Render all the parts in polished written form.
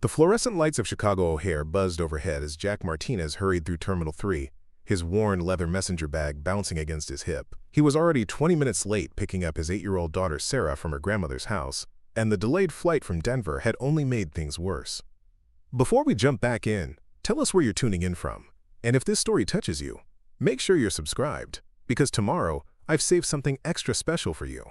The fluorescent lights of Chicago O'Hare buzzed overhead as Jack Martinez hurried through Terminal 3, his worn leather messenger bag bouncing against his hip. He was already 20 minutes late picking up his 8-year-old daughter Sarah from her grandmother's house, and the delayed flight from Denver had only made things worse. Before we jump back in, tell us where you're tuning in from, and if this story touches you, make sure you're subscribed, because tomorrow I've saved something extra special for you.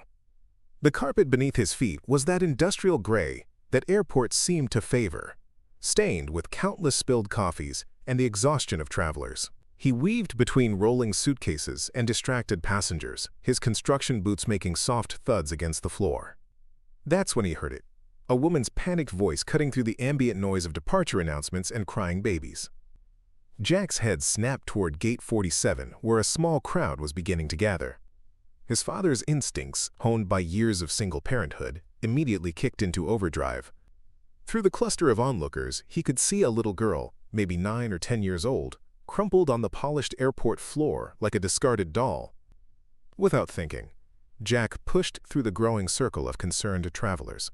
The carpet beneath his feet was that industrial gray that airports seemed to favor, stained with countless spilled coffees and the exhaustion of travelers. He weaved between rolling suitcases and distracted passengers, his construction boots making soft thuds against the floor. That's when he heard it, a woman's panicked voice cutting through the ambient noise of departure announcements and crying babies. Jack's head snapped toward Gate 47, where a small crowd was beginning to gather. His father's instincts, honed by years of single parenthood, immediately kicked into overdrive. Through the cluster of onlookers, he could see a little girl, maybe 9 or 10 years old, crumpled on the polished airport floor like a discarded doll. Without thinking, Jack pushed through the growing circle of concerned travelers.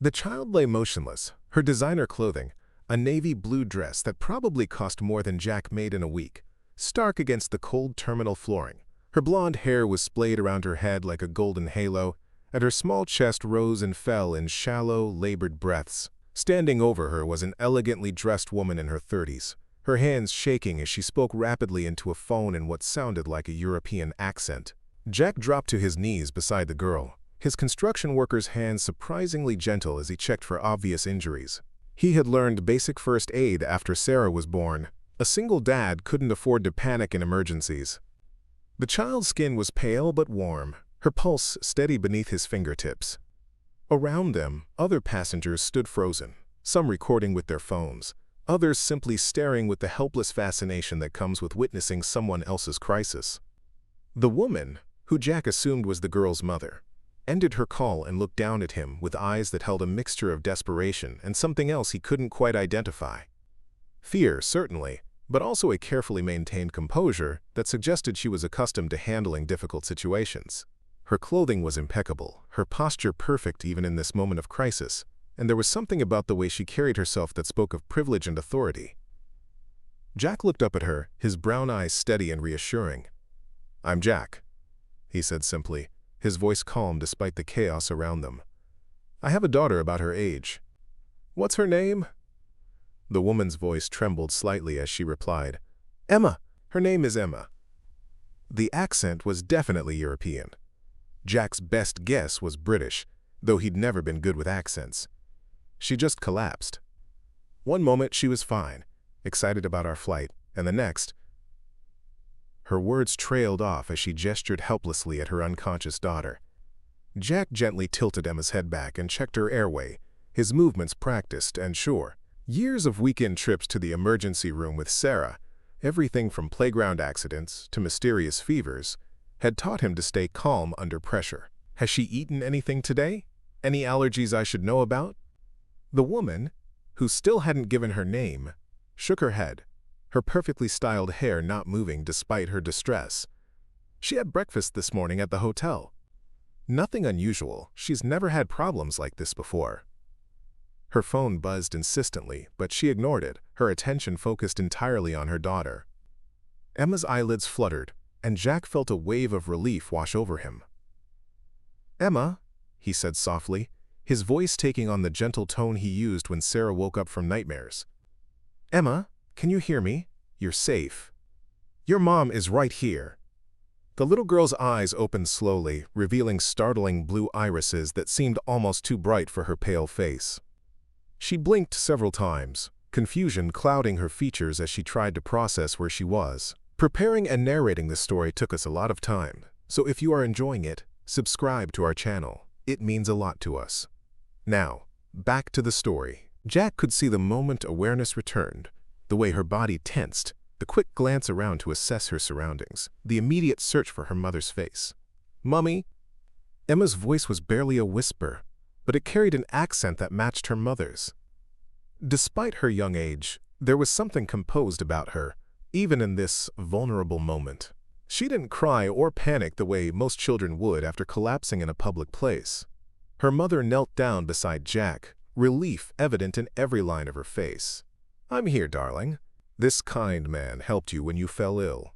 The child lay motionless, her designer clothing, a navy blue dress that probably cost more than Jack made in a week, stark against the cold terminal flooring. Her blonde hair was splayed around her head like a golden halo, and her small chest rose and fell in shallow, labored breaths. Standing over her was an elegantly dressed woman in her 30s, her hands shaking as she spoke rapidly into a phone in what sounded like a European accent. Jack dropped to his knees beside the girl, his construction worker's hands surprisingly gentle as he checked for obvious injuries. He had learned basic first aid after Sarah was born. A single dad couldn't afford to panic in emergencies. The child's skin was pale but warm, her pulse steady beneath his fingertips. Around them, other passengers stood frozen, some recording with their phones, others simply staring with the helpless fascination that comes with witnessing someone else's crisis. The woman, who Jack assumed was the girl's mother, ended her call and looked down at him with eyes that held a mixture of desperation and something else he couldn't quite identify. Fear, certainly, but also a carefully maintained composure that suggested she was accustomed to handling difficult situations. Her clothing was impeccable, her posture perfect even in this moment of crisis, and there was something about the way she carried herself that spoke of privilege and authority. Jack looked up at her, his brown eyes steady and reassuring. "I'm Jack," he said simply, his voice calm despite the chaos around them. "I have a daughter about her age." "What's her name?" The woman's voice trembled slightly as she replied, "Emma. Her name is Emma." The accent was definitely European. Jack's best guess was British, though he'd never been good with accents. She just collapsed. One moment she was fine, excited about our flight, and the next, her words trailed off as she gestured helplessly at her unconscious daughter. Jack gently tilted Emma's head back and checked her airway, his movements practiced and sure. Years of weekend trips to the emergency room with Sarah, everything from playground accidents to mysterious fevers, had taught him to stay calm under pressure. "Has she eaten anything today? Any allergies I should know about?" The woman, who still hadn't given her name, shook her head, her perfectly styled hair not moving despite her distress. "She had breakfast this morning at the hotel. Nothing unusual, she's never had problems like this before." Her phone buzzed insistently, but she ignored it, her attention focused entirely on her daughter. Emma's eyelids fluttered, and Jack felt a wave of relief wash over him. "Emma," he said softly, his voice taking on the gentle tone he used when Sarah woke up from nightmares. "Emma, can you hear me? You're safe. Your mom is right here." The little girl's eyes opened slowly, revealing startling blue irises that seemed almost too bright for her pale face. She blinked several times, confusion clouding her features as she tried to process where she was. Preparing and narrating this story took us a lot of time, so if you are enjoying it, subscribe to our channel. It means a lot to us. Now, back to the story. Jack could see the moment awareness returned, the way her body tensed, the quick glance around to assess her surroundings, the immediate search for her mother's face. "Mummy?" Emma's voice was barely a whisper, but it carried an accent that matched her mother's. Despite her young age, there was something composed about her, even in this vulnerable moment. She didn't cry or panic the way most children would after collapsing in a public place. Her mother knelt down beside Jack, relief evident in every line of her face. "I'm here, darling. This kind man helped you when you fell ill."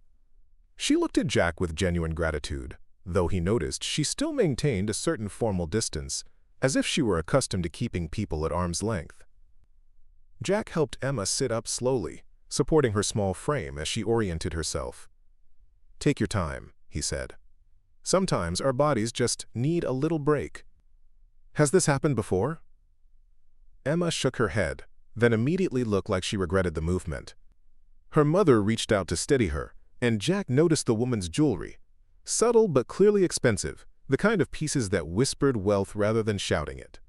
She looked at Jack with genuine gratitude, though he noticed she still maintained a certain formal distance, as if she were accustomed to keeping people at arm's length. Jack helped Emma sit up slowly, supporting her small frame as she oriented herself. "Take your time," he said. "Sometimes our bodies just need a little break." "Has this happened before?" Emma shook her head, then immediately looked like she regretted the movement. Her mother reached out to steady her, and Jack noticed the woman's jewelry. Subtle but clearly expensive, the kind of pieces that whispered wealth rather than shouting it.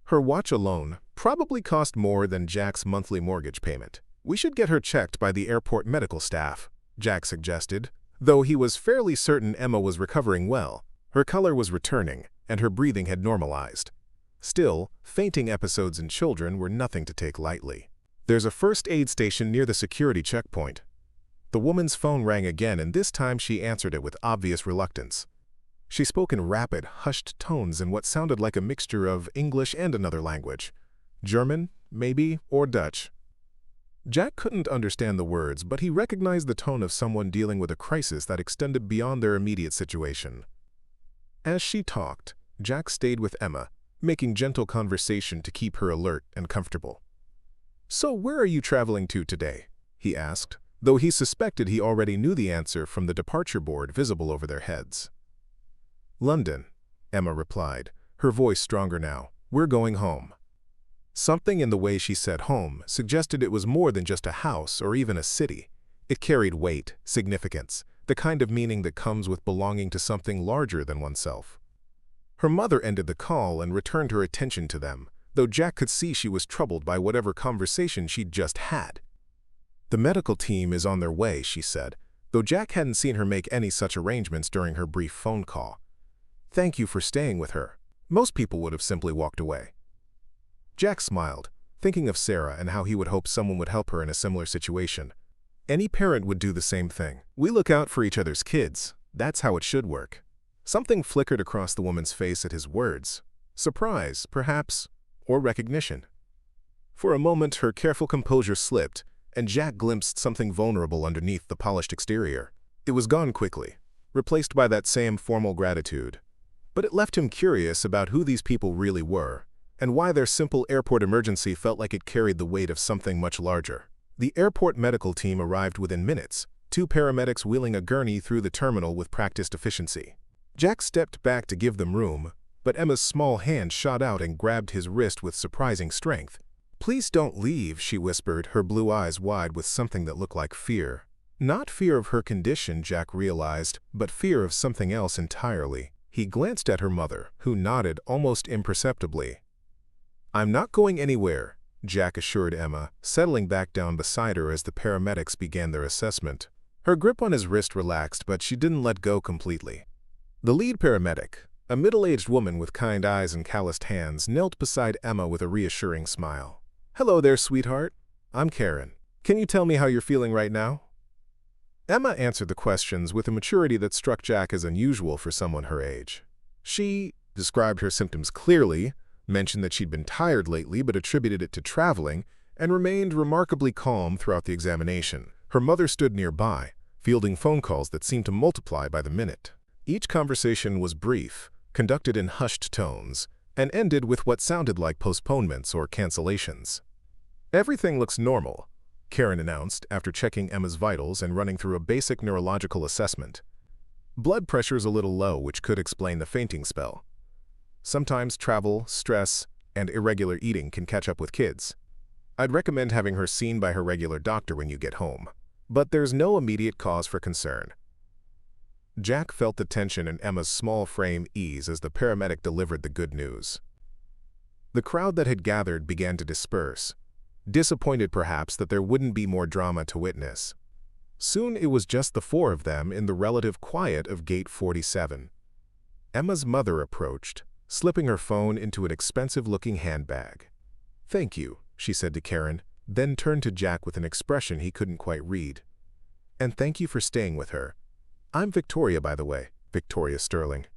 Her watch alone probably cost more than Jack's monthly mortgage payment. "We should get her checked by the airport medical staff," Jack suggested, though he was fairly certain Emma was recovering well. Her color was returning, and her breathing had normalized. Still, fainting episodes in children were nothing to take lightly. "There's a first aid station near the security checkpoint." The woman's phone rang again, and this time she answered it with obvious reluctance. She spoke in rapid, hushed tones in what sounded like a mixture of English and another language. German, maybe, or Dutch. Jack couldn't understand the words, but he recognized the tone of someone dealing with a crisis that extended beyond their immediate situation. As she talked, Jack stayed with Emma, making gentle conversation to keep her alert and comfortable. "So where are you traveling to today?" he asked, though he suspected he already knew the answer from the departure board visible over their heads. "London," Emma replied, her voice stronger now. "We're going home." Something in the way she said home suggested it was more than just a house or even a city. It carried weight, significance, the kind of meaning that comes with belonging to something larger than oneself. Her mother ended the call and returned her attention to them, though Jack could see she was troubled by whatever conversation she'd just had. "The medical team is on their way," she said, though Jack hadn't seen her make any such arrangements during her brief phone call. "Thank you for staying with her. Most people would have simply walked away." Jack smiled, thinking of Sarah and how he would hope someone would help her in a similar situation. Any parent would do the same thing. "We look out for each other's kids. That's how it should work." Something flickered across the woman's face at his words. Surprise, perhaps, or recognition. For a moment, her careful composure slipped, and Jack glimpsed something vulnerable underneath the polished exterior. It was gone quickly, replaced by that same formal gratitude. But it left him curious about who these people really were, and why their simple airport emergency felt like it carried the weight of something much larger. The airport medical team arrived within minutes, 2 paramedics wheeling a gurney through the terminal with practiced efficiency. Jack stepped back to give them room, but Emma's small hand shot out and grabbed his wrist with surprising strength. "Please don't leave," she whispered, her blue eyes wide with something that looked like fear. Not fear of her condition, Jack realized, but fear of something else entirely. He glanced at her mother, who nodded almost imperceptibly. "I'm not going anywhere," Jack assured Emma, settling back down beside her as the paramedics began their assessment. Her grip on his wrist relaxed, but she didn't let go completely. The lead paramedic, a middle-aged woman with kind eyes and calloused hands, knelt beside Emma with a reassuring smile. "Hello there, sweetheart. I'm Karen. Can you tell me how you're feeling right now?" Emma answered the questions with a maturity that struck Jack as unusual for someone her age. She described her symptoms clearly, mentioned that she'd been tired lately but attributed it to traveling, and remained remarkably calm throughout the examination. Her mother stood nearby, fielding phone calls that seemed to multiply by the minute. Each conversation was brief, conducted in hushed tones, and ended with what sounded like postponements or cancellations. "Everything looks normal," Karen announced after checking Emma's vitals and running through a basic neurological assessment. "Blood pressure's a little low, which could explain the fainting spell. Sometimes travel, stress, and irregular eating can catch up with kids. I'd recommend having her seen by her regular doctor when you get home, but there's no immediate cause for concern." Jack felt the tension in Emma's small frame ease as the paramedic delivered the good news. The crowd that had gathered began to disperse, disappointed perhaps that there wouldn't be more drama to witness. Soon it was just the 4 of them in the relative quiet of Gate 47. Emma's mother approached, slipping her phone into an expensive-looking handbag. "Thank you," she said to Karen, then turned to Jack with an expression he couldn't quite read. "And thank you for staying with her. I'm Victoria, by the way, Victoria Sterling."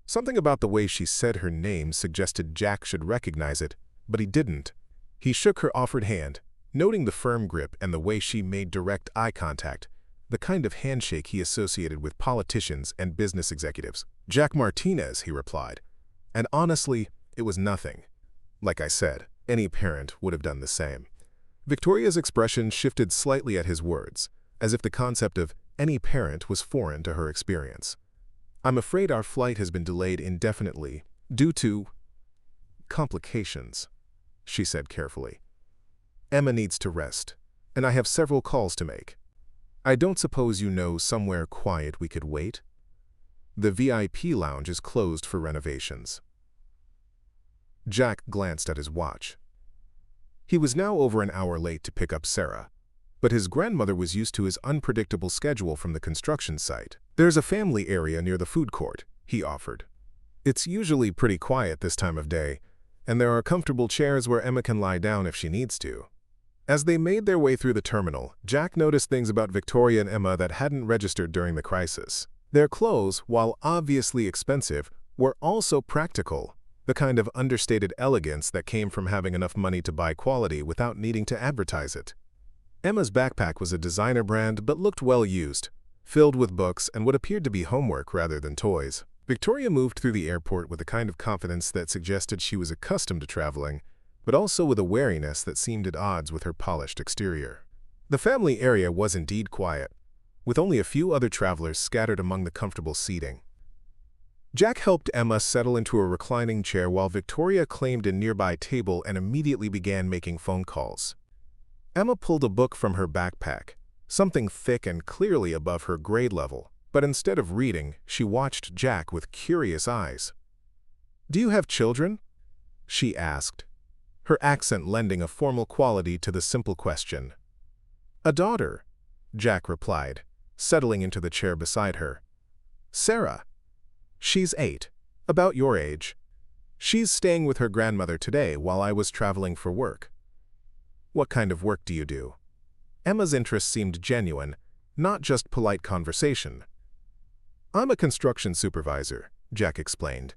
Something about the way she said her name suggested Jack should recognize it, but he didn't. He shook her offered hand, noting the firm grip and the way she made direct eye contact, the kind of handshake he associated with politicians and business executives. "Jack Martinez," he replied. And honestly, it was nothing. Like I said, any parent would have done the same. Victoria's expression shifted slightly at his words, as if the concept of any parent was foreign to her experience. "I'm afraid our flight has been delayed indefinitely due to complications," she said carefully. "Emma needs to rest, and I have several calls to make. I don't suppose you know somewhere quiet we could wait? The VIP lounge is closed for renovations." Jack glanced at his watch. He was now over an hour late to pick up Sarah, but his grandmother was used to his unpredictable schedule from the construction site. "There's a family area near the food court," he offered. "It's usually pretty quiet this time of day, and there are comfortable chairs where Emma can lie down if she needs to." As they made their way through the terminal, Jack noticed things about Victoria and Emma that hadn't registered during the crisis. Their clothes, while obviously expensive, were also practical, the kind of understated elegance that came from having enough money to buy quality without needing to advertise it. Emma's backpack was a designer brand but looked well used, filled with books and what appeared to be homework rather than toys. Victoria moved through the airport with a kind of confidence that suggested she was accustomed to traveling, but also with a wariness that seemed at odds with her polished exterior. The family area was indeed quiet, with only a few other travelers scattered among the comfortable seating. Jack helped Emma settle into a reclining chair while Victoria claimed a nearby table and immediately began making phone calls. Emma pulled a book from her backpack, something thick and clearly above her grade level, but instead of reading, she watched Jack with curious eyes. "Do you have children?" she asked, her accent lending a formal quality to the simple question. "A daughter," Jack replied, settling into the chair beside her. "Sarah. She's 8, about your age. She's staying with her grandmother today while I was traveling for work." "What kind of work do you do?" Emma's interest seemed genuine, not just polite conversation. "I'm a construction supervisor," Jack explained.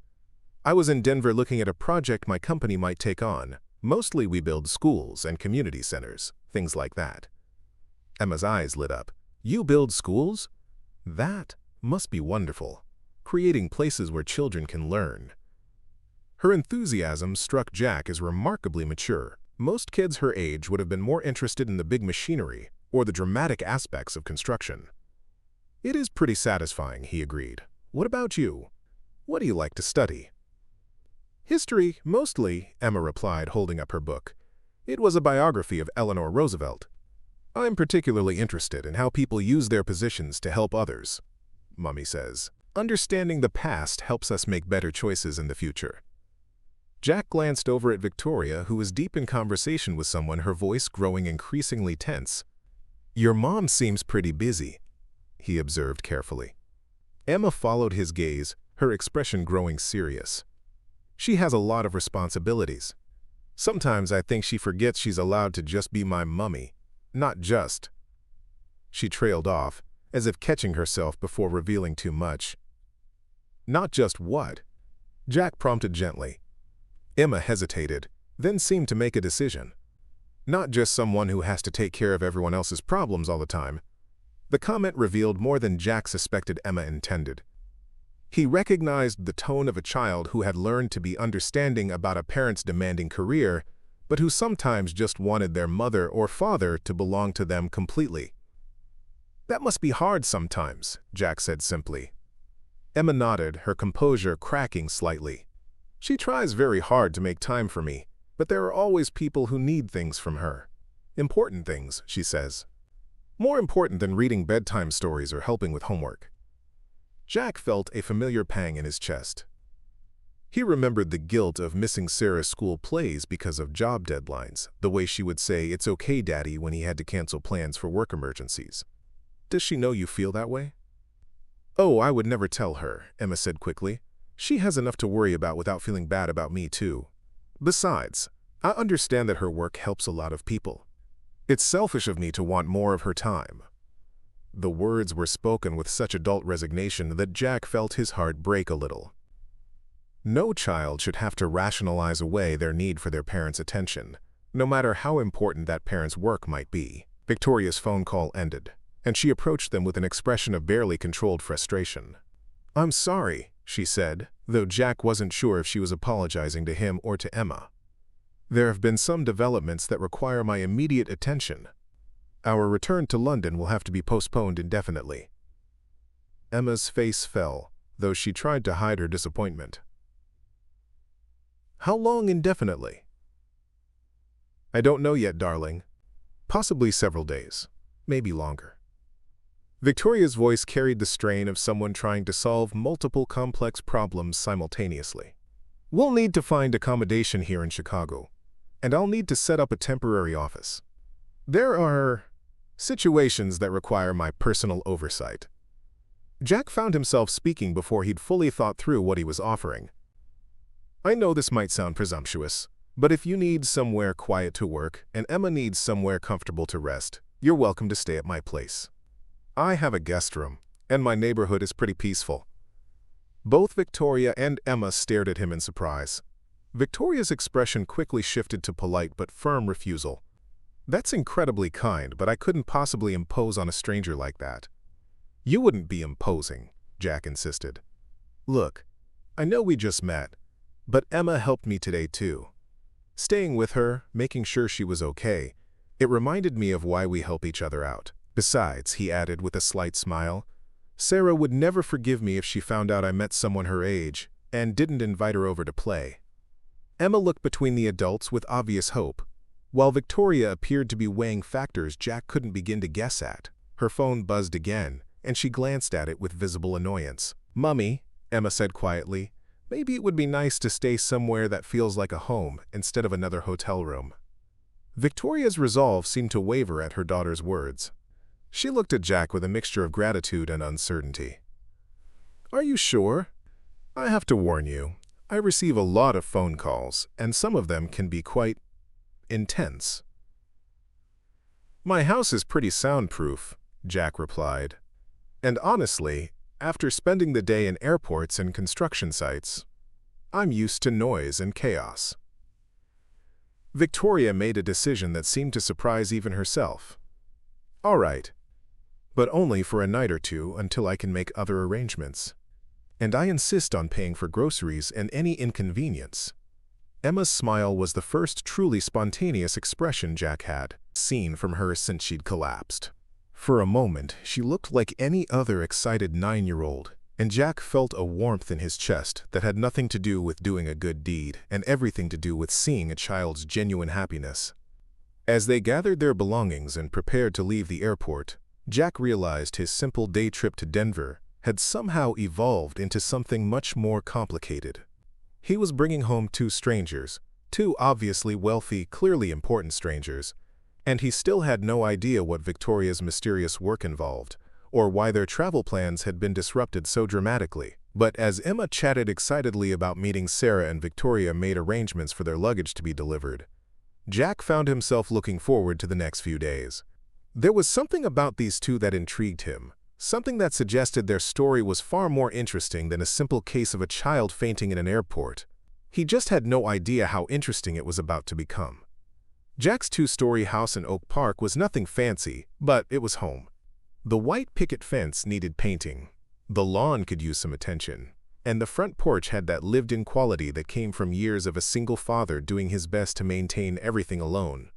"I was in Denver looking at a project my company might take on. Mostly we build schools and community centers, things like that." Emma's eyes lit up. "You build schools? That must be wonderful. Creating places where children can learn." Her enthusiasm struck Jack as remarkably mature. Most kids her age would have been more interested in the big machinery or the dramatic aspects of construction. "It is pretty satisfying," he agreed. "What about you? What do you like to study?" "History, mostly," Emma replied, holding up her book. It was a biography of Eleanor Roosevelt. "I'm particularly interested in how people use their positions to help others. Mummy says, understanding the past helps us make better choices in the future." Jack glanced over at Victoria, who was deep in conversation with someone, her voice growing increasingly tense. "Your mom seems pretty busy," he observed carefully. Emma followed his gaze, her expression growing serious. "She has a lot of responsibilities. Sometimes I think she forgets she's allowed to just be my mummy, not just." She trailed off, as if catching herself before revealing too much. "Not just what?" Jack prompted gently. Emma hesitated, then seemed to make a decision. "Not just someone who has to take care of everyone else's problems all the time." The comment revealed more than Jack suspected Emma intended. He recognized the tone of a child who had learned to be understanding about a parent's demanding career, but who sometimes just wanted their mother or father to belong to them completely. "That must be hard sometimes," Jack said simply. Emma nodded, her composure cracking slightly. "She tries very hard to make time for me, but there are always people who need things from her. Important things, she says. More important than reading bedtime stories or helping with homework." Jack felt a familiar pang in his chest. He remembered the guilt of missing Sarah's school plays because of job deadlines, the way she would say, "It's okay, Daddy," when he had to cancel plans for work emergencies. "Does she know you feel that way?" "Oh, I would never tell her," Emma said quickly. "She has enough to worry about without feeling bad about me, too. Besides, I understand that her work helps a lot of people. It's selfish of me to want more of her time." The words were spoken with such adult resignation that Jack felt his heart break a little. No child should have to rationalize away their need for their parents' attention, no matter how important that parent's work might be. Victoria's phone call ended, and she approached them with an expression of barely controlled frustration. "I'm sorry," she said, though Jack wasn't sure if she was apologizing to him or to Emma. "There have been some developments that require my immediate attention. Our return to London will have to be postponed indefinitely." Emma's face fell, though she tried to hide her disappointment. "How long indefinitely?" "I don't know yet, darling. Possibly several days, maybe longer." Victoria's voice carried the strain of someone trying to solve multiple complex problems simultaneously. "We'll need to find accommodation here in Chicago, and I'll need to set up a temporary office. There are situations that require my personal oversight." Jack found himself speaking before he'd fully thought through what he was offering. "I know this might sound presumptuous, but if you need somewhere quiet to work and Emma needs somewhere comfortable to rest, you're welcome to stay at my place. I have a guest room, and my neighborhood is pretty peaceful." Both Victoria and Emma stared at him in surprise. Victoria's expression quickly shifted to polite but firm refusal. "That's incredibly kind, but I couldn't possibly impose on a stranger like that." "You wouldn't be imposing," Jack insisted. "Look, I know we just met, but Emma helped me today too. Staying with her, making sure she was okay, it reminded me of why we help each other out. Besides," he added with a slight smile, "Sarah would never forgive me if she found out I met someone her age and didn't invite her over to play." Emma looked between the adults with obvious hope, while Victoria appeared to be weighing factors Jack couldn't begin to guess at. Her phone buzzed again, and she glanced at it with visible annoyance. "Mummy," Emma said quietly, "maybe it would be nice to stay somewhere that feels like a home instead of another hotel room." Victoria's resolve seemed to waver at her daughter's words. She looked at Jack with a mixture of gratitude and uncertainty. "Are you sure? I have to warn you, I receive a lot of phone calls, and some of them can be quite intense." "My house is pretty soundproof," Jack replied. "And honestly, after spending the day in airports and construction sites, I'm used to noise and chaos." Victoria made a decision that seemed to surprise even herself. "All right, but only for a night or two until I can make other arrangements. And I insist on paying for groceries and any inconvenience." Emma's smile was the first truly spontaneous expression Jack had seen from her since she'd collapsed. For a moment, she looked like any other excited 9-year-old, and Jack felt a warmth in his chest that had nothing to do with doing a good deed and everything to do with seeing a child's genuine happiness. As they gathered their belongings and prepared to leave the airport, Jack realized his simple day trip to Denver had somehow evolved into something much more complicated. He was bringing home two strangers, two obviously wealthy, clearly important strangers, and he still had no idea what Victoria's mysterious work involved, or why their travel plans had been disrupted so dramatically. But as Emma chatted excitedly about meeting Sarah and Victoria made arrangements for their luggage to be delivered, Jack found himself looking forward to the next few days. There was something about these two that intrigued him, something that suggested their story was far more interesting than a simple case of a child fainting in an airport. He just had no idea how interesting it was about to become. Jack's two-story house in Oak Park was nothing fancy, but it was home. The white picket fence needed painting, the lawn could use some attention, and the front porch had that lived-in quality that came from years of a single father doing his best to maintain everything alone.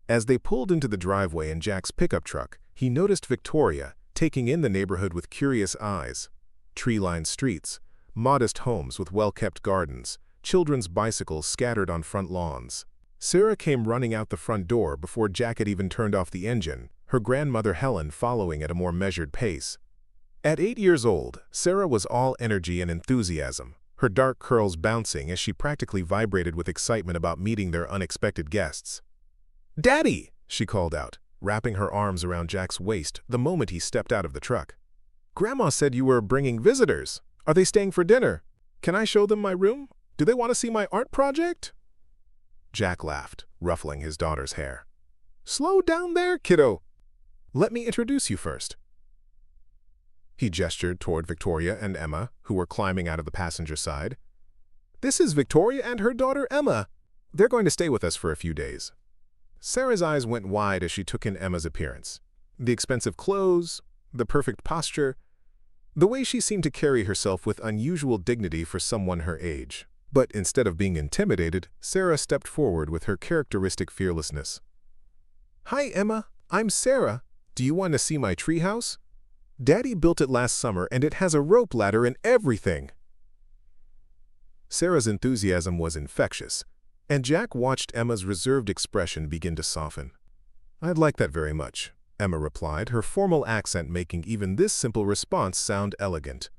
As they pulled into the driveway in Jack's pickup truck, he noticed Victoria, taking in the neighborhood with curious eyes. Tree-lined streets, modest homes with well-kept gardens, children's bicycles scattered on front lawns. Sarah came running out the front door before Jack had even turned off the engine, her grandmother Helen following at a more measured pace. At 8 years old, Sarah was all energy and enthusiasm, her dark curls bouncing as she practically vibrated with excitement about meeting their unexpected guests. "Daddy!" she called out, wrapping her arms around Jack's waist the moment he stepped out of the truck. "Grandma said you were bringing visitors. Are they staying for dinner? Can I show them my room? Do they want to see my art project?" Jack laughed, ruffling his daughter's hair. "Slow down there, kiddo. Let me introduce you first." He gestured toward Victoria and Emma, who were climbing out of the passenger side. This is Victoria and her daughter Emma. They're going to stay with us for a few days." Sarah's eyes went wide as she took in Emma's appearance. The expensive clothes, the perfect posture, the way she seemed to carry herself with unusual dignity for someone her age. But instead of being intimidated, Sarah stepped forward with her characteristic fearlessness. "Hi, Emma. I'm Sarah. Do you want to see my treehouse? Daddy built it last summer and it has a rope ladder and everything." Sarah's enthusiasm was infectious, and Jack watched Emma's reserved expression begin to soften. "I'd like that very much," Emma replied, her formal accent making even this simple response sound elegant.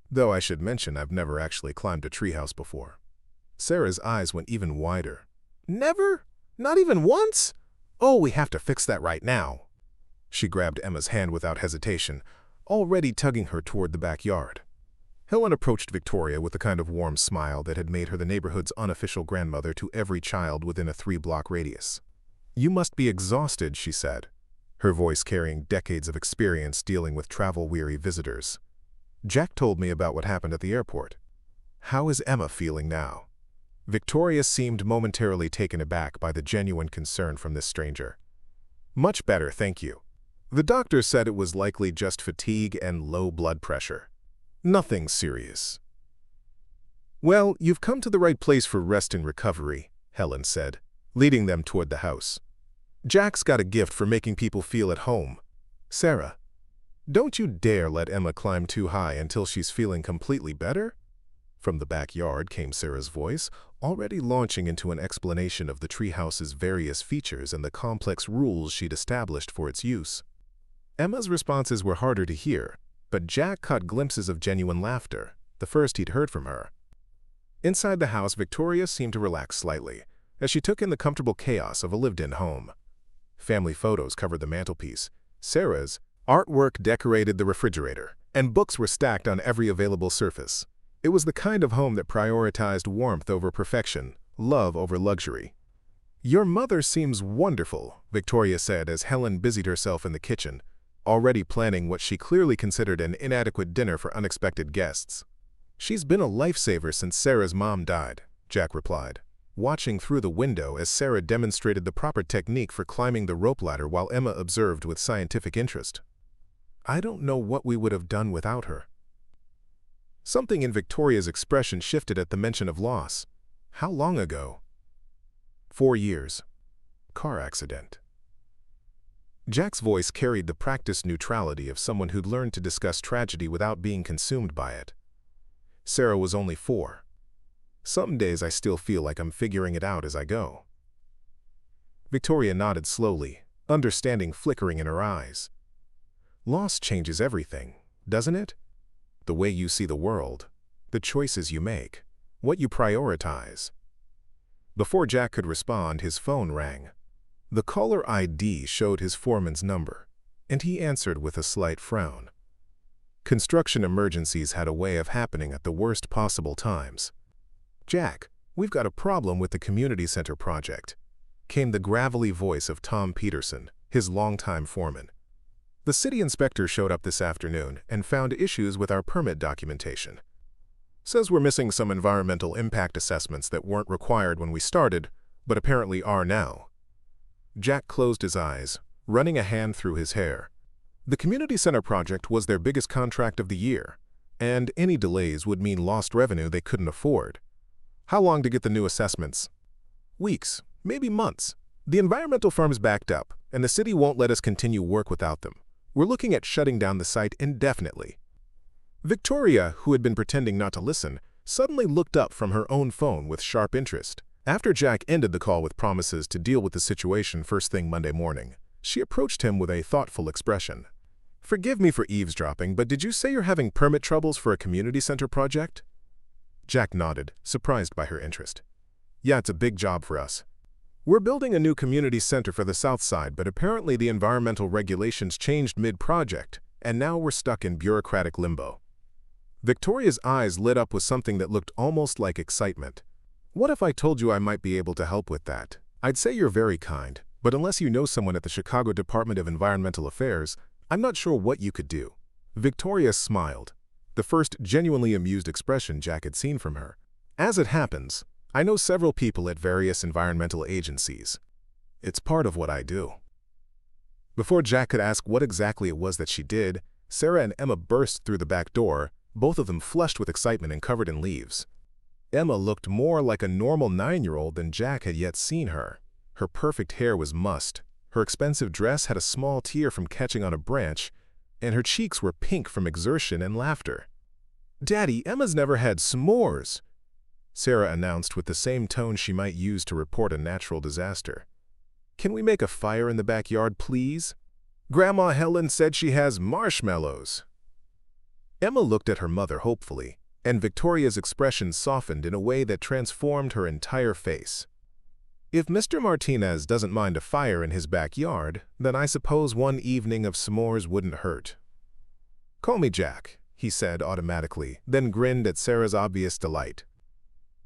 "Though I should mention I've never actually climbed a treehouse before." Sarah's eyes went even wider. "Never? Not even once? Oh, we have to fix that right now." She grabbed Emma's hand without hesitation, already tugging her toward the backyard. Helen approached Victoria with the kind of warm smile that had made her the neighborhood's unofficial grandmother to every child within a 3-block radius. "You must be exhausted," she said, her voice carrying decades of experience dealing with travel-weary visitors. "Jack told me about what happened at the airport. How is Emma feeling now?" Victoria seemed momentarily taken aback by the genuine concern from this stranger. "Much better, thank you. The doctor said it was likely just fatigue and low blood pressure. Nothing serious." "Well, you've come to the right place for rest and recovery," Helen said, leading them toward the house. "Jack's got a gift for making people feel at home. Sarah, don't you dare let Emma climb too high until she's feeling completely better." From the backyard came Sarah's voice, already launching into an explanation of the treehouse's various features and the complex rules she'd established for its use. Emma's responses were harder to hear, but Jack caught glimpses of genuine laughter, the first he'd heard from her. Inside the house, Victoria seemed to relax slightly, as she took in the comfortable chaos of a lived-in home. Family photos covered the mantelpiece. Sarah's artwork decorated the refrigerator, and books were stacked on every available surface. It was the kind of home that prioritized warmth over perfection, love over luxury. "Your mother seems wonderful," Victoria said as Helen busied herself in the kitchen, already planning what she clearly considered an inadequate dinner for unexpected guests. "She's been a lifesaver since Sarah's mom died," Jack replied, watching through the window as Sarah demonstrated the proper technique for climbing the rope ladder while Emma observed with scientific interest. "I don't know what we would have done without her." Something in Victoria's expression shifted at the mention of loss. "How long ago?" 4 years. Car accident." Jack's voice carried the practiced neutrality of someone who'd learned to discuss tragedy without being consumed by it. "Sarah was only 4. Some days I still feel like I'm figuring it out as I go." Victoria nodded slowly, understanding flickering in her eyes. "Loss changes everything, doesn't it? The way you see the world, the choices you make, what you prioritize." Before Jack could respond, his phone rang. The caller ID showed his foreman's number, and he answered with a slight frown. Construction emergencies had a way of happening at the worst possible times. "Jack, we've got a problem with the community center project," came the gravelly voice of Tom Peterson, his longtime foreman. "The city inspector showed up this afternoon and found issues with our permit documentation. Says we're missing some environmental impact assessments that weren't required when we started, but apparently are now." Jack closed his eyes, running a hand through his hair. The community center project was their biggest contract of the year, and any delays would mean lost revenue they couldn't afford. "How long to get the new assessments?" "Weeks, maybe months. The environmental firm's backed up, and the city won't let us continue work without them. We're looking at shutting down the site indefinitely." Victoria, who had been pretending not to listen, suddenly looked up from her own phone with sharp interest. After Jack ended the call with promises to deal with the situation first thing Monday morning, she approached him with a thoughtful expression. "Forgive me for eavesdropping, but did you say you're having permit troubles for a community center project?" Jack nodded, surprised by her interest. "Yeah, it's a big job for us. We're building a new community center for the south side, but apparently the environmental regulations changed mid-project, and now we're stuck in bureaucratic limbo." Victoria's eyes lit up with something that looked almost like excitement. "What if I told you I might be able to help with that? I'd say you're very kind, but unless you know someone at the Chicago Department of Environmental Affairs, I'm not sure what you could do." Victoria smiled, the first genuinely amused expression Jack had seen from her. As it happens, I know several people at various environmental agencies. It's part of what I do. Before Jack could ask what exactly it was that she did, Sarah and Emma burst through the back door, both of them flushed with excitement and covered in leaves. Emma looked more like a normal 9-year-old than Jack had yet seen her. Her perfect hair was mussed, her expensive dress had a small tear from catching on a branch, and her cheeks were pink from exertion and laughter. "Daddy, Emma's never had s'mores," Sarah announced with the same tone she might use to report a natural disaster. "Can we make a fire in the backyard, please? Grandma Helen said she has marshmallows." Emma looked at her mother hopefully, and Victoria's expression softened in a way that transformed her entire face. "If Mr. Martinez doesn't mind a fire in his backyard, then I suppose one evening of s'mores wouldn't hurt." "Call me Jack," he said automatically, then grinned at Sarah's obvious delight.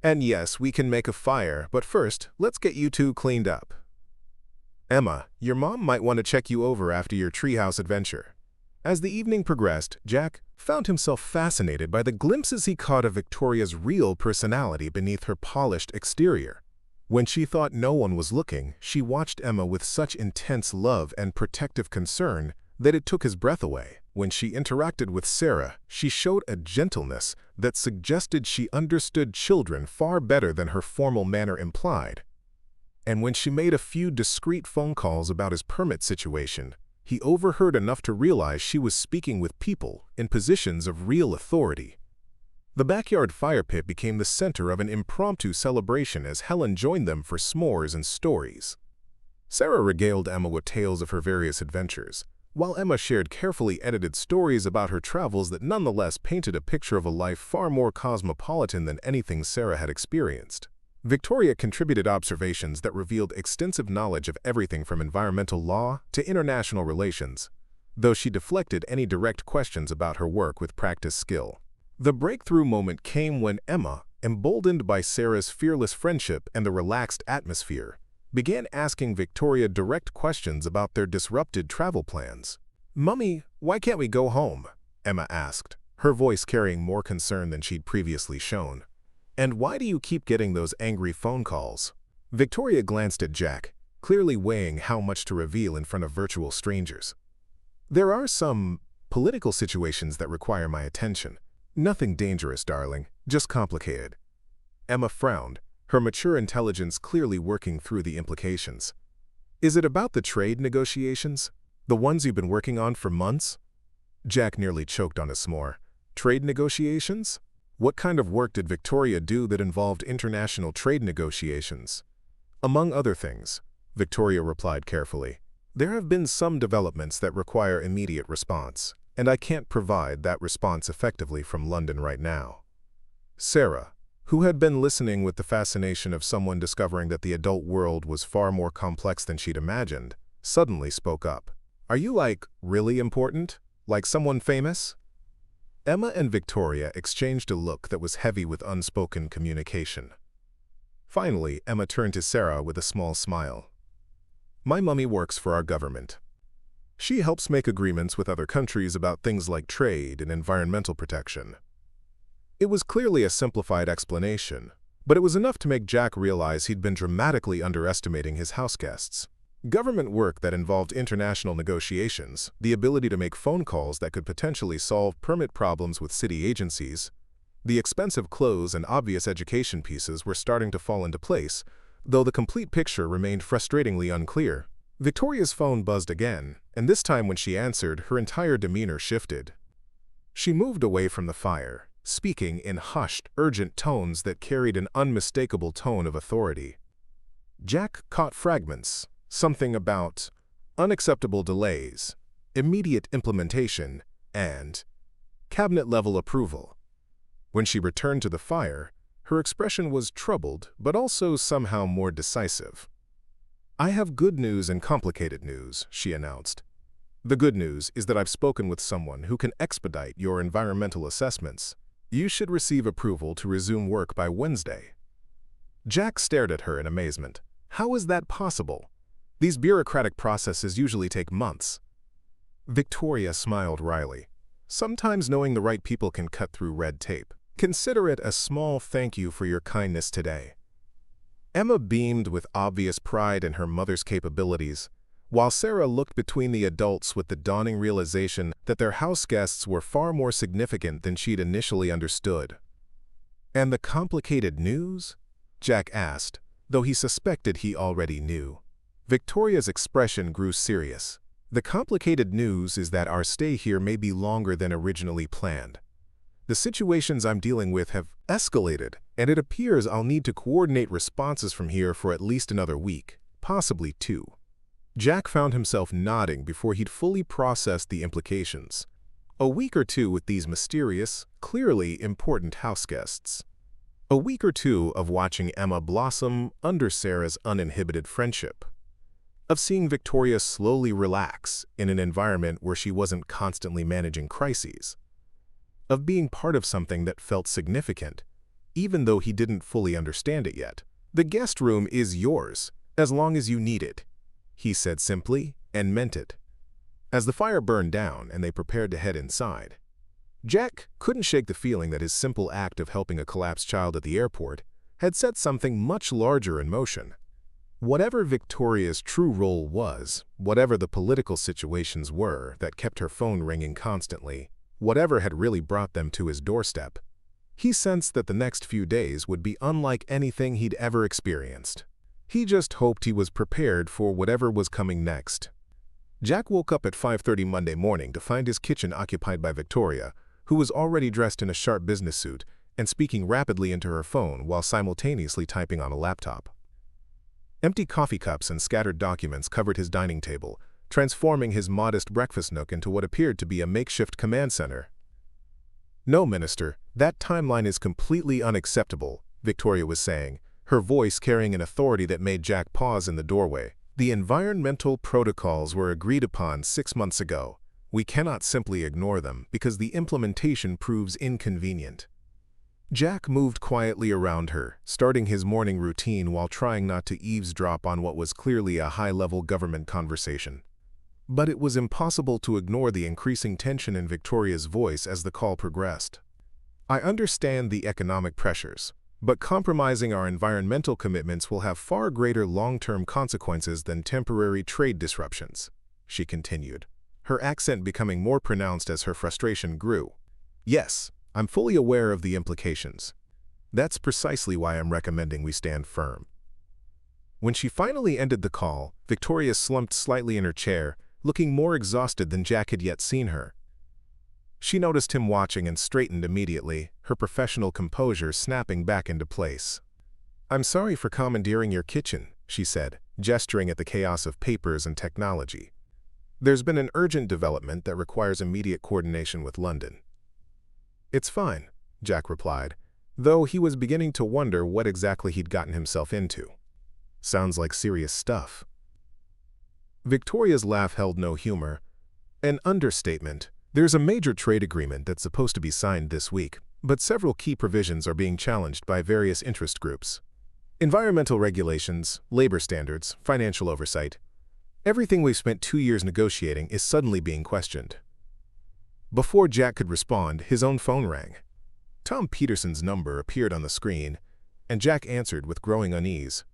"And yes, we can make a fire, but first, let's get you two cleaned up. Emma, your mom might want to check you over after your treehouse adventure." As the evening progressed, Jack found himself fascinated by the glimpses he caught of Victoria's real personality beneath her polished exterior. When she thought no one was looking, she watched Emma with such intense love and protective concern that it took his breath away. When she interacted with Sarah, she showed a gentleness that suggested she understood children far better than her formal manner implied. And when she made a few discreet phone calls about his permit situation, he overheard enough to realize she was speaking with people in positions of real authority. The backyard fire pit became the center of an impromptu celebration as Helen joined them for s'mores and stories. Sarah regaled Emma with tales of her various adventures, while Emma shared carefully edited stories about her travels that nonetheless painted a picture of a life far more cosmopolitan than anything Sarah had experienced. Victoria contributed observations that revealed extensive knowledge of everything from environmental law to international relations, though she deflected any direct questions about her work with practiced skill. The breakthrough moment came when Emma, emboldened by Sarah's fearless friendship and the relaxed atmosphere, began asking Victoria direct questions about their disrupted travel plans. "Mummy, why can't we go home?" Emma asked, her voice carrying more concern than she'd previously shown. "And why do you keep getting those angry phone calls?" Victoria glanced at Jack, clearly weighing how much to reveal in front of virtual strangers. "There are some political situations that require my attention. Nothing dangerous, darling, just complicated." Emma frowned, her mature intelligence clearly working through the implications. "Is it about the trade negotiations? The ones you've been working on for months?" Jack nearly choked on a s'more. "Trade negotiations? What kind of work did Victoria do that involved international trade negotiations?" "Among other things," Victoria replied carefully. "There have been some developments that require immediate response, and I can't provide that response effectively from London right now." Sarah, who had been listening with the fascination of someone discovering that the adult world was far more complex than she'd imagined, suddenly spoke up. "Are you, really important? Like someone famous?" Emma and Victoria exchanged a look that was heavy with unspoken communication. Finally, Emma turned to Sarah with a small smile. "My mummy works for our government. She helps make agreements with other countries about things like trade and environmental protection." It was clearly a simplified explanation, but it was enough to make Jack realize he'd been dramatically underestimating his houseguests. Government work that involved international negotiations, the ability to make phone calls that could potentially solve permit problems with city agencies, the expensive clothes and obvious education pieces were starting to fall into place, though the complete picture remained frustratingly unclear. Victoria's phone buzzed again, and this time when she answered, her entire demeanor shifted. She moved away from the fire, speaking in hushed, urgent tones that carried an unmistakable tone of authority. Jack caught fragments. Something about unacceptable delays, immediate implementation, and cabinet-level approval. When she returned to the fire, her expression was troubled, but also somehow more decisive. "I have good news and complicated news," she announced. "The good news is that I've spoken with someone who can expedite your environmental assessments. You should receive approval to resume work by Wednesday." Jack stared at her in amazement. How is that possible? These bureaucratic processes usually take months. Victoria smiled wryly. "Sometimes knowing the right people can cut through red tape." Consider it a small thank you for your kindness today." Emma beamed with obvious pride in her mother's capabilities, while Sarah looked between the adults with the dawning realization that their house guests were far more significant than she'd initially understood. "And the complicated news?" Jack asked, though he suspected he already knew. Victoria's expression grew serious. "The complicated news is that our stay here may be longer than originally planned. The situations I'm dealing with have escalated, and it appears I'll need to coordinate responses from here for at least another week, possibly 2. Jack found himself nodding before he'd fully processed the implications. A week or 2 with these mysterious, clearly important house guests. A week or 2 of watching Emma blossom under Sarah's uninhibited friendship. Of seeing Victoria slowly relax in an environment where she wasn't constantly managing crises. Of being part of something that felt significant, even though he didn't fully understand it yet. "The guest room is yours, as long as you need it," he said simply, and meant it. As the fire burned down and they prepared to head inside, Jack couldn't shake the feeling that his simple act of helping a collapsed child at the airport had set something much larger in motion. Whatever Victoria's true role was, whatever the political situations were that kept her phone ringing constantly, whatever had really brought them to his doorstep, he sensed that the next few days would be unlike anything he'd ever experienced. He just hoped he was prepared for whatever was coming next. Jack woke up at 5:30 Monday morning to find his kitchen occupied by Victoria, who was already dressed in a sharp business suit and speaking rapidly into her phone while simultaneously typing on a laptop. Empty coffee cups and scattered documents covered his dining table, transforming his modest breakfast nook into what appeared to be a makeshift command center. "No, Minister, that timeline is completely unacceptable," Victoria was saying, her voice carrying an authority that made Jack pause in the doorway. "The environmental protocols were agreed upon 6 months ago. We cannot simply ignore them because the implementation proves inconvenient." Jack moved quietly around her, starting his morning routine while trying not to eavesdrop on what was clearly a high-level government conversation. But it was impossible to ignore the increasing tension in Victoria's voice as the call progressed. "I understand the economic pressures, but compromising our environmental commitments will have far greater long-term consequences than temporary trade disruptions," she continued, her accent becoming more pronounced as her frustration grew. "Yes, I'm fully aware of the implications. That's precisely why I'm recommending we stand firm." When she finally ended the call, Victoria slumped slightly in her chair, looking more exhausted than Jack had yet seen her. She noticed him watching and straightened immediately, her professional composure snapping back into place. "I'm sorry for commandeering your kitchen," she said, gesturing at the chaos of papers and technology. "There's been an urgent development that requires immediate coordination with London." "It's fine," Jack replied, though he was beginning to wonder what exactly he'd gotten himself into. "Sounds like serious stuff." Victoria's laugh held no humor. "An understatement. There's a major trade agreement that's supposed to be signed this week, but several key provisions are being challenged by various interest groups. Environmental regulations, labor standards, financial oversight. Everything we've spent 2 years negotiating is suddenly being questioned." Before Jack could respond, his own phone rang. Tom Peterson's number appeared on the screen, and Jack answered with growing unease.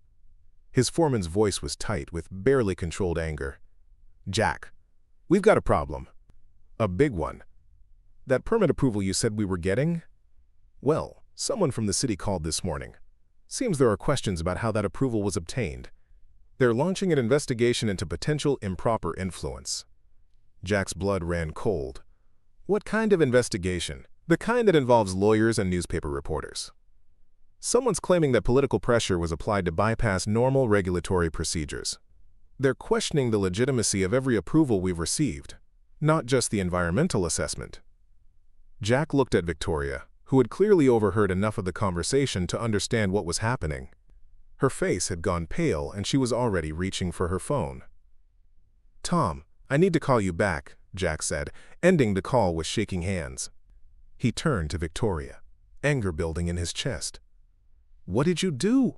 His foreman's voice was tight with barely controlled anger. "Jack, we've got a problem. A big one. That permit approval you said we were getting? Well, someone from the city called this morning. Seems there are questions about how that approval was obtained. They're launching an investigation into potential improper influence." Jack's blood ran cold. "What kind of investigation?" "The kind that involves lawyers and newspaper reporters. Someone's claiming that political pressure was applied to bypass normal regulatory procedures. They're questioning the legitimacy of every approval we've received, not just the environmental assessment." Jack looked at Victoria, who had clearly overheard enough of the conversation to understand what was happening. Her face had gone pale and she was already reaching for her phone. "Tom, I need to call you back," Jack said, ending the call with shaking hands. He turned to Victoria, anger building in his chest. "What did you do?"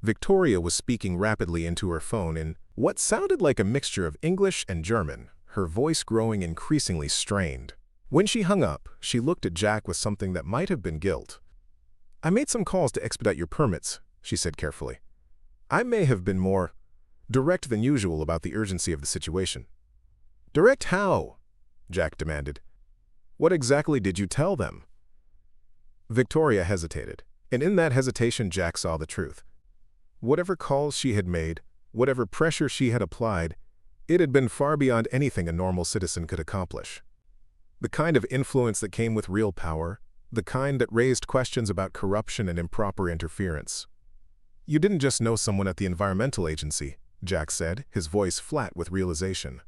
Victoria was speaking rapidly into her phone in what sounded like a mixture of English and German, her voice growing increasingly strained. When she hung up, she looked at Jack with something that might have been guilt. "I made some calls to expedite your permits," she said carefully. "I may have been more direct than usual about the urgency of the situation." "Direct how?" Jack demanded. "What exactly did you tell them?" Victoria hesitated, and in that hesitation Jack saw the truth. Whatever calls she had made, whatever pressure she had applied, it had been far beyond anything a normal citizen could accomplish. The kind of influence that came with real power, the kind that raised questions about corruption and improper interference. "You didn't just know someone at the environmental agency," Jack said, his voice flat with realization.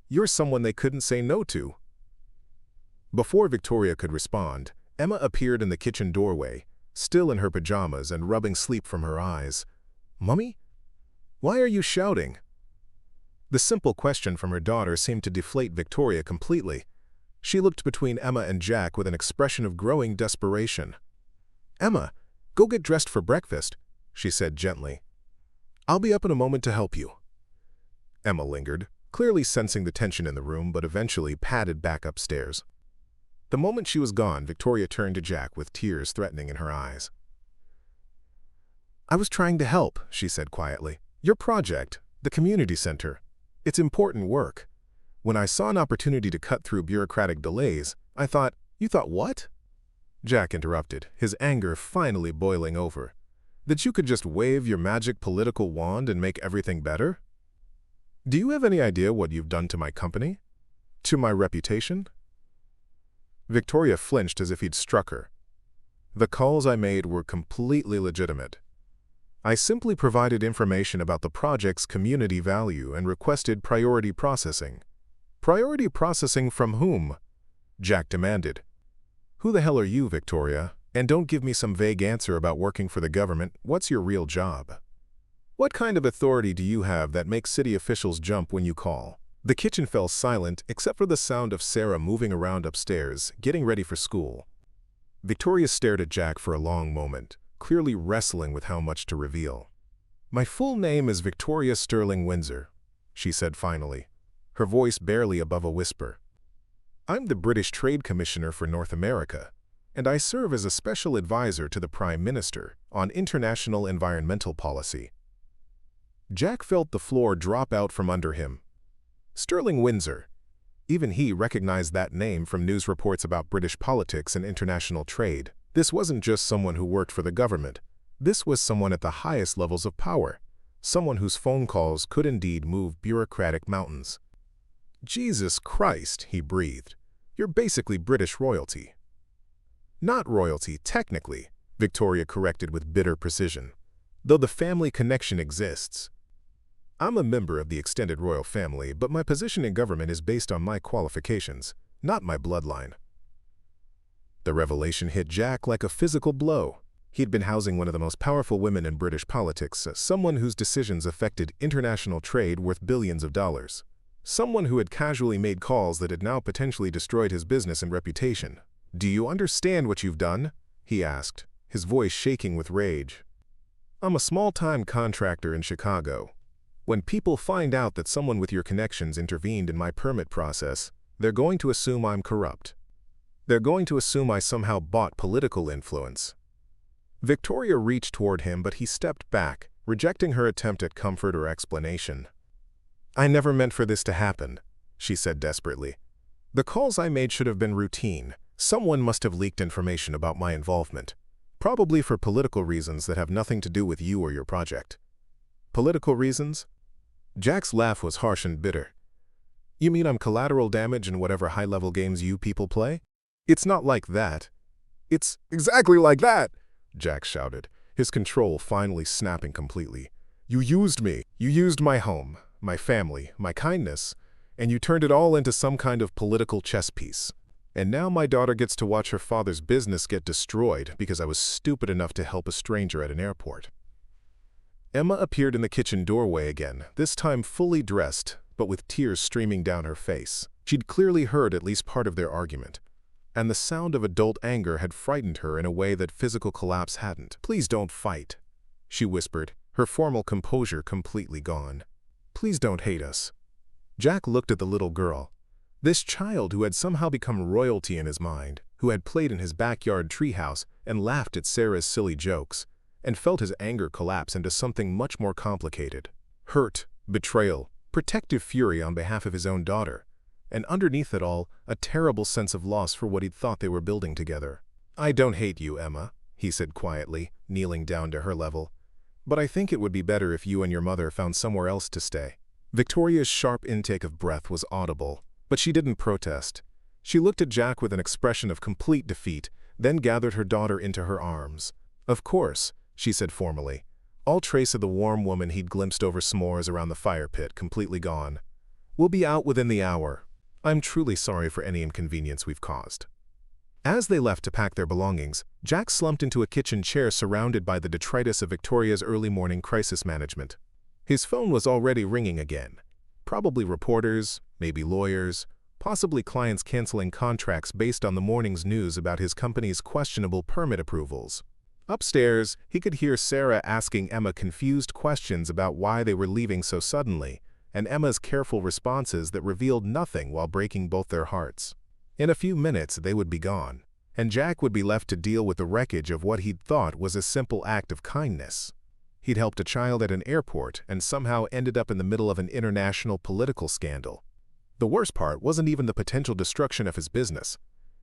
"You're someone they couldn't say no to." Before Victoria could respond, Emma appeared in the kitchen doorway, still in her pajamas and rubbing sleep from her eyes. "Mummy? Why are you shouting?" The simple question from her daughter seemed to deflate Victoria completely. She looked between Emma and Jack with an expression of growing desperation. "Emma, go get dressed for breakfast," she said gently. "I'll be up in a moment to help you." Emma lingered, clearly sensing the tension in the room, but eventually padded back upstairs. The moment she was gone, Victoria turned to Jack with tears threatening in her eyes. "I was trying to help," she said quietly. "Your project, the community center, it's important work. When I saw an opportunity to cut through bureaucratic delays, I thought—" "You thought what?" Jack interrupted, his anger finally boiling over. "That you could just wave your magic political wand and make everything better? Do you have any idea what you've done to my company? To my reputation?" Victoria flinched as if he'd struck her. "The calls I made were completely legitimate. I simply provided information about the project's community value and requested priority processing." "Priority processing from whom?" Jack demanded. "Who the hell are you, Victoria? And don't give me some vague answer about working for the government. What's your real job? What kind of authority do you have that makes city officials jump when you call?" The kitchen fell silent except for the sound of Sarah moving around upstairs, getting ready for school. Victoria stared at Jack for a long moment, clearly wrestling with how much to reveal. "My full name is Victoria Sterling Windsor," she said finally, her voice barely above a whisper. "I'm the British Trade Commissioner for North America, and I serve as a special advisor to the Prime Minister on international environmental policy." Jack felt the floor drop out from under him. Sterling Windsor. Even he recognized that name from news reports about British politics and international trade. This wasn't just someone who worked for the government. This was someone at the highest levels of power. Someone whose phone calls could indeed move bureaucratic mountains. "Jesus Christ," he breathed. "You're basically British royalty." "Not royalty, technically," Victoria corrected with bitter precision, "though the family connection exists. I'm a member of the extended royal family, but my position in government is based on my qualifications, not my bloodline." The revelation hit Jack like a physical blow. He'd been housing one of the most powerful women in British politics, someone whose decisions affected international trade worth billions of dollars. Someone who had casually made calls that had now potentially destroyed his business and reputation. "Do you understand what you've done?" he asked, his voice shaking with rage. "I'm a small-time contractor in Chicago. When people find out that someone with your connections intervened in my permit process, they're going to assume I'm corrupt. They're going to assume I somehow bought political influence." Victoria reached toward him, but he stepped back, rejecting her attempt at comfort or explanation. "I never meant for this to happen," she said desperately. "The calls I made should have been routine. Someone must have leaked information about my involvement, probably for political reasons that have nothing to do with you or your project." "Political reasons?" Jack's laugh was harsh and bitter. "You mean I'm collateral damage in whatever high-level games you people play? It's not like that." "It's exactly like that!" Jack shouted, his control finally snapping completely. "You used me. You used my home, my family, my kindness, and you turned it all into some kind of political chess piece. And now my daughter gets to watch her father's business get destroyed because I was stupid enough to help a stranger at an airport." Emma appeared in the kitchen doorway again, this time fully dressed, but with tears streaming down her face. She'd clearly heard at least part of their argument, and the sound of adult anger had frightened her in a way that physical collapse hadn't. "Please don't fight," she whispered, her formal composure completely gone. "Please don't hate us." Jack looked at the little girl. This child who had somehow become royalty in his mind, who had played in his backyard treehouse and laughed at Sarah's silly jokes, and felt his anger collapse into something much more complicated. Hurt, betrayal, protective fury on behalf of his own daughter, and underneath it all, a terrible sense of loss for what he'd thought they were building together. "I don't hate you, Emma," he said quietly, kneeling down to her level. "But I think it would be better if you and your mother found somewhere else to stay." Victoria's sharp intake of breath was audible, but she didn't protest. She looked at Jack with an expression of complete defeat, then gathered her daughter into her arms. "Of course," she said formally, all trace of the warm woman he'd glimpsed over s'mores around the fire pit completely gone. "We'll be out within the hour. I'm truly sorry for any inconvenience we've caused." As they left to pack their belongings, Jack slumped into a kitchen chair surrounded by the detritus of Victoria's early morning crisis management. His phone was already ringing again. Probably reporters, maybe lawyers, possibly clients canceling contracts based on the morning's news about his company's questionable permit approvals. Upstairs, he could hear Sarah asking Emma confused questions about why they were leaving so suddenly, and Emma's careful responses that revealed nothing while breaking both their hearts. In a few minutes, they would be gone, and Jack would be left to deal with the wreckage of what he'd thought was a simple act of kindness. He'd helped a child at an airport and somehow ended up in the middle of an international political scandal. The worst part wasn't even the potential destruction of his business.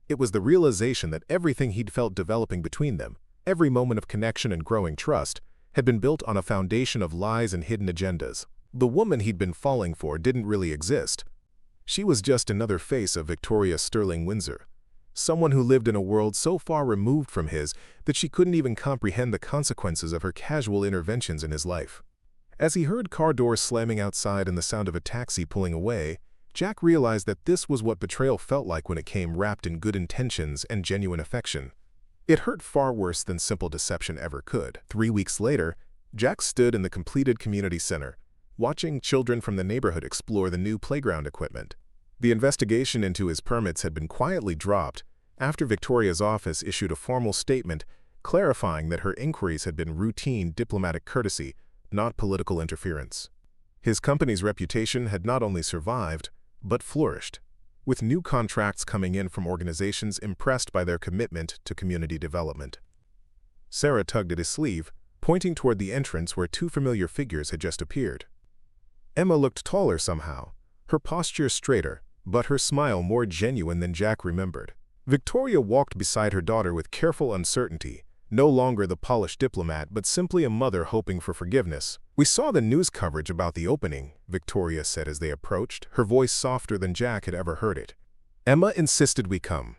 It was the realization that everything he'd felt developing between them, every moment of connection and growing trust, had been built on a foundation of lies and hidden agendas. The woman he'd been falling for didn't really exist. She was just another face of Victoria Sterling Windsor, someone who lived in a world so far removed from his that she couldn't even comprehend the consequences of her casual interventions in his life. As he heard car doors slamming outside and the sound of a taxi pulling away, Jack realized that this was what betrayal felt like when it came wrapped in good intentions and genuine affection. It hurt far worse than simple deception ever could. 3 weeks later, Jack stood in the completed community center, watching children from the neighborhood explore the new playground equipment. The investigation into his permits had been quietly dropped after Victoria's office issued a formal statement clarifying that her inquiries had been routine diplomatic courtesy, not political interference. His company's reputation had not only survived, but flourished, with new contracts coming in from organizations impressed by their commitment to community development. Sarah tugged at his sleeve, pointing toward the entrance where two familiar figures had just appeared. Emma looked taller somehow, her posture straighter, but her smile more genuine than Jack remembered. Victoria walked beside her daughter with careful uncertainty, no longer the polished diplomat but simply a mother hoping for forgiveness. "We saw the news coverage about the opening," Victoria said as they approached, her voice softer than Jack had ever heard it. "Emma insisted we come."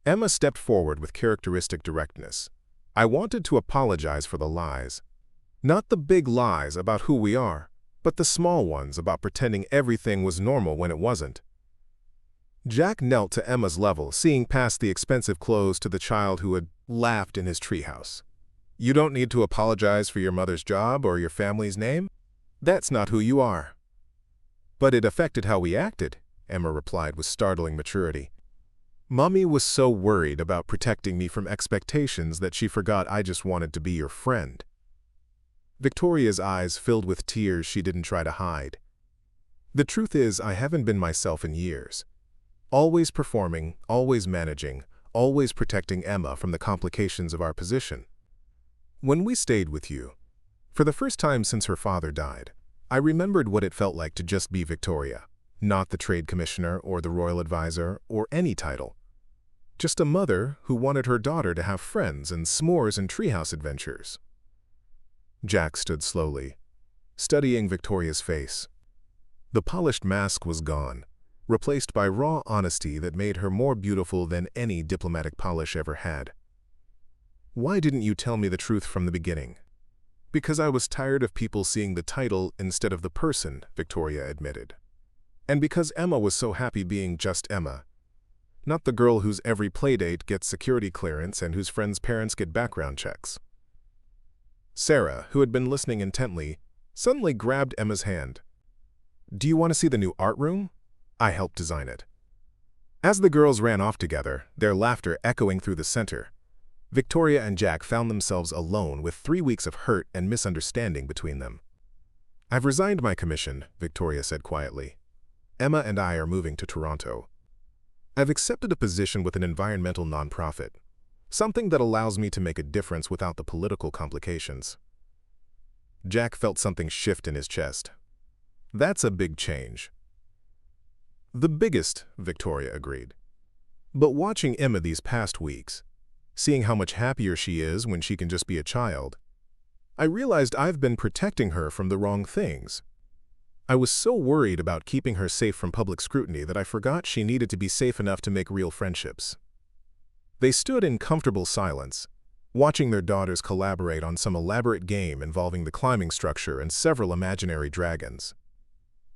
Emma stepped forward with characteristic directness. "I wanted to apologize for the lies. Not the big lies about who we are, but the small ones about pretending everything was normal when it wasn't." Jack knelt to Emma's level, seeing past the expensive clothes to the child who had laughed in his treehouse. "You don't need to apologize for your mother's job or your family's name. That's not who you are." "But it affected how we acted," Emma replied with startling maturity. "Mommy was so worried about protecting me from expectations that she forgot I just wanted to be your friend." Victoria's eyes filled with tears she didn't try to hide. "The truth is, I haven't been myself in years. Always performing, always managing, always protecting Emma from the complications of our position. When we stayed with you, for the first time since her father died, I remembered what it felt like to just be Victoria, not the trade commissioner or the royal advisor or any title. Just a mother who wanted her daughter to have friends and s'mores and treehouse adventures." Jack stood slowly, studying Victoria's face. The polished mask was gone, replaced by raw honesty that made her more beautiful than any diplomatic polish ever had. "Why didn't you tell me the truth from the beginning?" "Because I was tired of people seeing the title instead of the person," Victoria admitted. "And because Emma was so happy being just Emma, not the girl whose every playdate gets security clearance and whose friends' parents get background checks." Sarah, who had been listening intently, suddenly grabbed Emma's hand. "Do you want to see the new art room? I helped design it." As the girls ran off together, their laughter echoing through the center, Victoria and Jack found themselves alone with 3 weeks of hurt and misunderstanding between them. "I've resigned my commission," Victoria said quietly. Emma and I are moving to Toronto. I've accepted a position with an environmental nonprofit, something that allows me to make a difference without the political complications. Jack felt something shift in his chest. That's a big change. The biggest, Victoria agreed. But watching Emma these past weeks, seeing how much happier she is when she can just be a child, I realized I've been protecting her from the wrong things. I was so worried about keeping her safe from public scrutiny that I forgot she needed to be safe enough to make real friendships. They stood in comfortable silence, watching their daughters collaborate on some elaborate game involving the climbing structure and several imaginary dragons.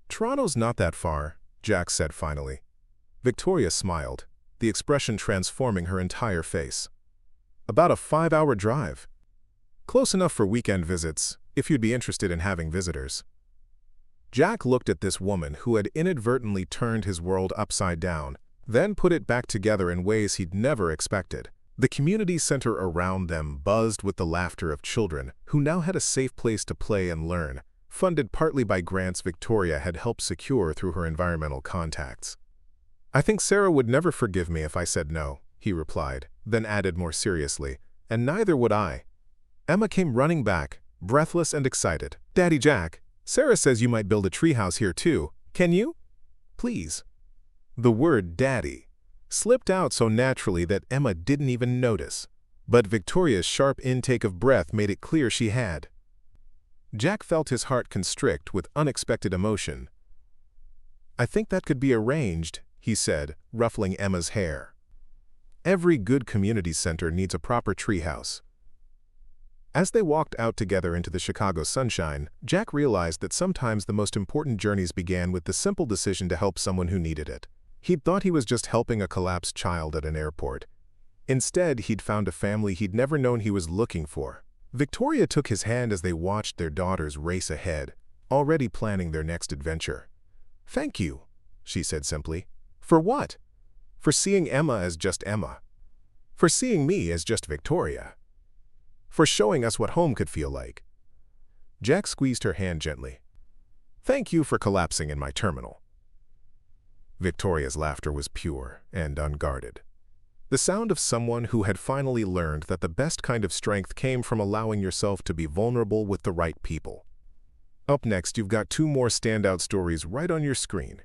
"Toronto's not that far," Jack said finally. Victoria smiled, the expression transforming her entire face. "About a 5-hour drive. Close enough for weekend visits, if you'd be interested in having visitors." Jack looked at this woman who had inadvertently turned his world upside down, then put it back together in ways he'd never expected. The community center around them buzzed with the laughter of children who now had a safe place to play and learn, funded partly by grants Victoria had helped secure through her environmental contacts. "I think Sarah would never forgive me if I said no," he replied, then added more seriously, "and neither would I." Emma came running back, breathless and excited. "Daddy Jack, Sarah says you might build a treehouse here too. Can you? Please." The word "daddy" slipped out so naturally that Emma didn't even notice, but Victoria's sharp intake of breath made it clear she had. Jack felt his heart constrict with unexpected emotion. "I think that could be arranged," he said, ruffling Emma's hair. "Every good community center needs a proper treehouse." As they walked out together into the Chicago sunshine, Jack realized that sometimes the most important journeys began with the simple decision to help someone who needed it. He'd thought he was just helping a collapsed child at an airport. Instead, he'd found a family he'd never known he was looking for. Victoria took his hand as they watched their daughters race ahead, already planning their next adventure. "Thank you," she said simply. "For what?" "For seeing Emma as just Emma. For seeing me as just Victoria. For showing us what home could feel like." Jack squeezed her hand gently. "Thank you for collapsing in my terminal." Victoria's laughter was pure and unguarded. The sound of someone who had finally learned that the best kind of strength came from allowing yourself to be vulnerable with the right people. Up next, you've got 2 more standout stories right on your screen.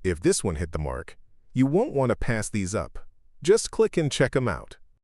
If this one hit the mark, you won't want to pass these up. Just click and check them out.